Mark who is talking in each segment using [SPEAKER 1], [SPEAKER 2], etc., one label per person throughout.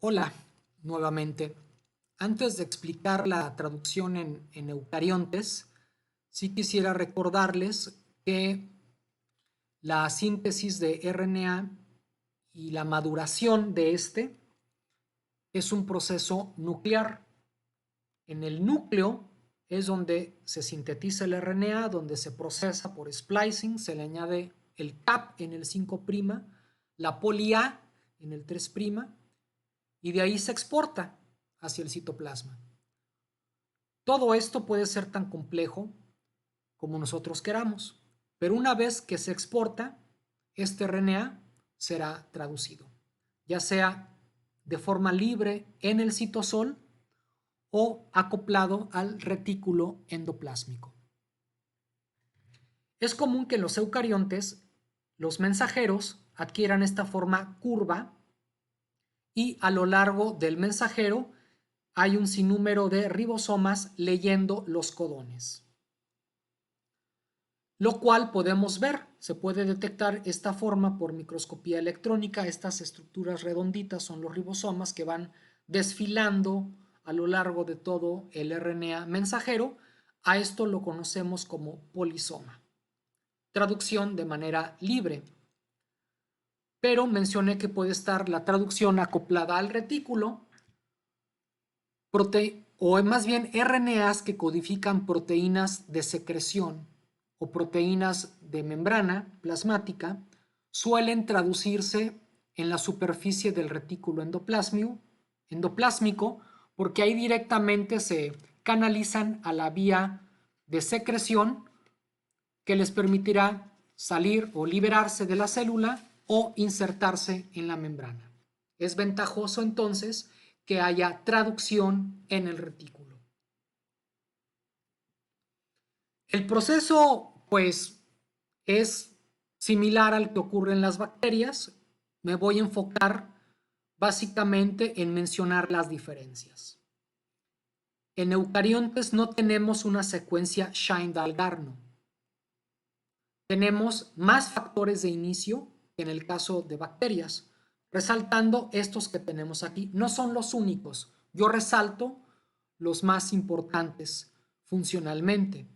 [SPEAKER 1] Hola, nuevamente. Antes de explicar la traducción en eucariontes, sí quisiera recordarles que la síntesis de RNA y la maduración de este es un proceso nuclear. En el núcleo es donde se sintetiza el RNA, donde se procesa por splicing, se le añade el cap en el 5', la poli A en el 3', y de ahí se exporta hacia el citoplasma. Todo esto puede ser tan complejo como nosotros queramos, pero una vez que se exporta, este RNA será traducido, ya sea de forma libre en el citosol o acoplado al retículo endoplásmico. Es común que en los eucariontes los mensajeros adquieran esta forma curva y a lo largo del mensajero hay un sinnúmero de ribosomas leyendo los codones, lo cual podemos ver. Se puede detectar esta forma por microscopía electrónica. Estas estructuras redonditas son los ribosomas que van desfilando a lo largo de todo el RNA mensajero. A esto lo conocemos como polisoma. Traducción de manera libre. Pero mencioné que puede estar la traducción acoplada al retículo, o más bien RNAs que codifican proteínas de secreción o proteínas de membrana plasmática suelen traducirse en la superficie del retículo endoplásmico porque ahí directamente se canalizan a la vía de secreción que les permitirá salir o liberarse de la célula o insertarse en la membrana. Es ventajoso entonces que haya traducción en el retículo. El proceso, pues, es similar al que ocurre en las bacterias. Me voy a enfocar básicamente en mencionar las diferencias. En eucariontes no tenemos una secuencia Shine-Dalgarno. Tenemos más factores de inicio que en el caso de bacterias, resaltando estos que tenemos aquí. No son los únicos. Yo resalto los más importantes funcionalmente.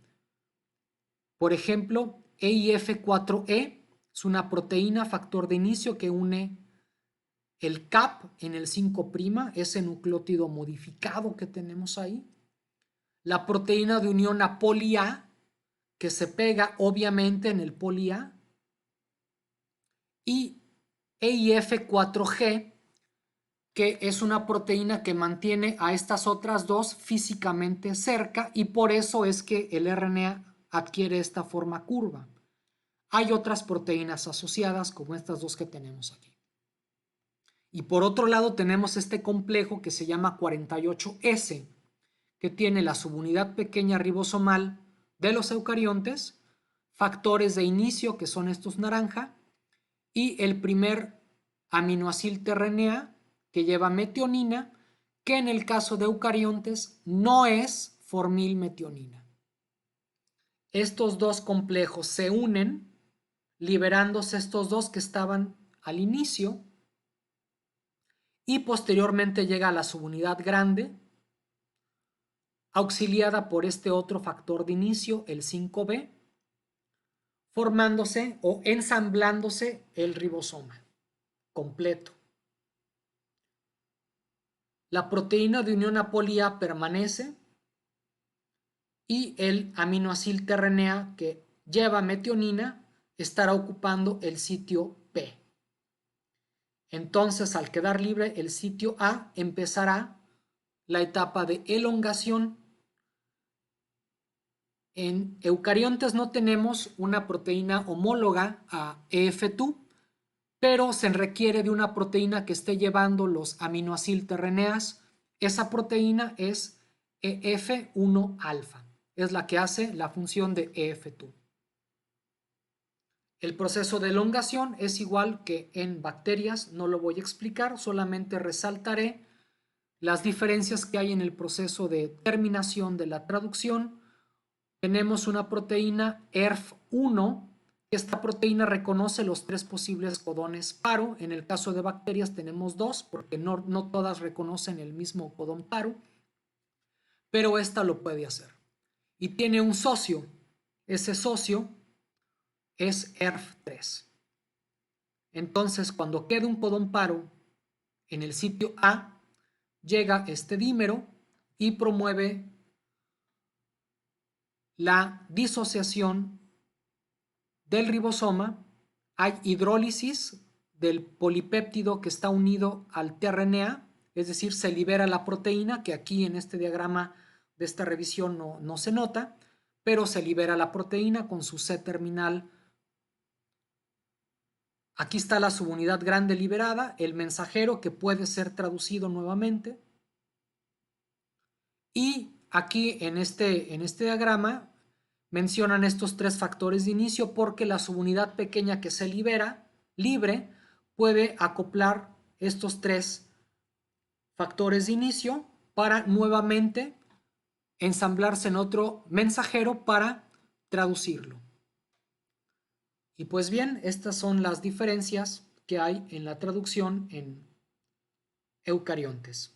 [SPEAKER 1] Por ejemplo, EIF4E es una proteína factor de inicio que une el CAP en el 5', ese nucleótido modificado que tenemos ahí. La proteína de unión a poli A, que se pega obviamente en el poli A. Y EIF4G, que es una proteína que mantiene a estas otras dos físicamente cerca y por eso es que el RNA adquiere esta forma curva. Hay otras proteínas asociadas como estas dos que tenemos aquí. Y por otro lado tenemos este complejo que se llama 48S, que tiene la subunidad pequeña ribosomal de los eucariontes, factores de inicio que son estos naranja, y el primer aminoacil-tRNA que lleva metionina, que en el caso de eucariontes no es formilmetionina. Estos dos complejos se unen, liberándose estos dos que estaban al inicio, y posteriormente llega a la subunidad grande, auxiliada por este otro factor de inicio, el 5B, formándose o ensamblándose el ribosoma completo. La proteína de unión a poli A permanece y el aminoacil-tRNA que lleva metionina estará ocupando el sitio P. Entonces, al quedar libre el sitio A, empezará la etapa de elongación. En eucariontes no tenemos una proteína homóloga a EF2, pero se requiere de una proteína que esté llevando los aminoacil-tRNAs. Esa proteína es EF1-alfa, es la que hace la función de EF2. El proceso de elongación es igual que en bacterias, no lo voy a explicar, solamente resaltaré las diferencias que hay en el proceso de terminación de la traducción. Tenemos una proteína ERF1 esta proteína reconoce los 3 posibles codones paro. En el caso de bacterias tenemos 2 porque no todas reconocen el mismo codón paro, pero esta lo puede hacer. Y tiene un socio. Ese socio es ERF3. Entonces, cuando queda un codón paro en el sitio A, llega este dímero y promueve la disociación del ribosoma. Hay hidrólisis del polipéptido que está unido al tRNA, es decir, se libera la proteína, que aquí en este diagrama de esta revisión no se nota, pero se libera la proteína con su C terminal. Aquí está la subunidad grande liberada, el mensajero que puede ser traducido nuevamente. Y aquí en este diagrama mencionan estos 3 factores de inicio porque la subunidad pequeña que se libera, libre, puede acoplar estos 3 factores de inicio para nuevamente ensamblarse en otro mensajero para traducirlo. Y pues bien, estas son las diferencias que hay en la traducción en eucariontes.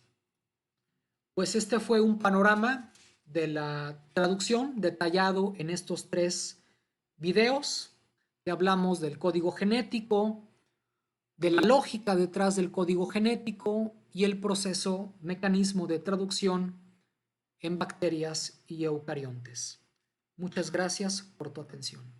[SPEAKER 1] Pues este fue un panorama de la traducción detallado en estos 3 videos que hablamos del código genético, de la lógica detrás del código genético y el proceso, mecanismo de traducción en bacterias y eucariontes. Muchas gracias por tu atención.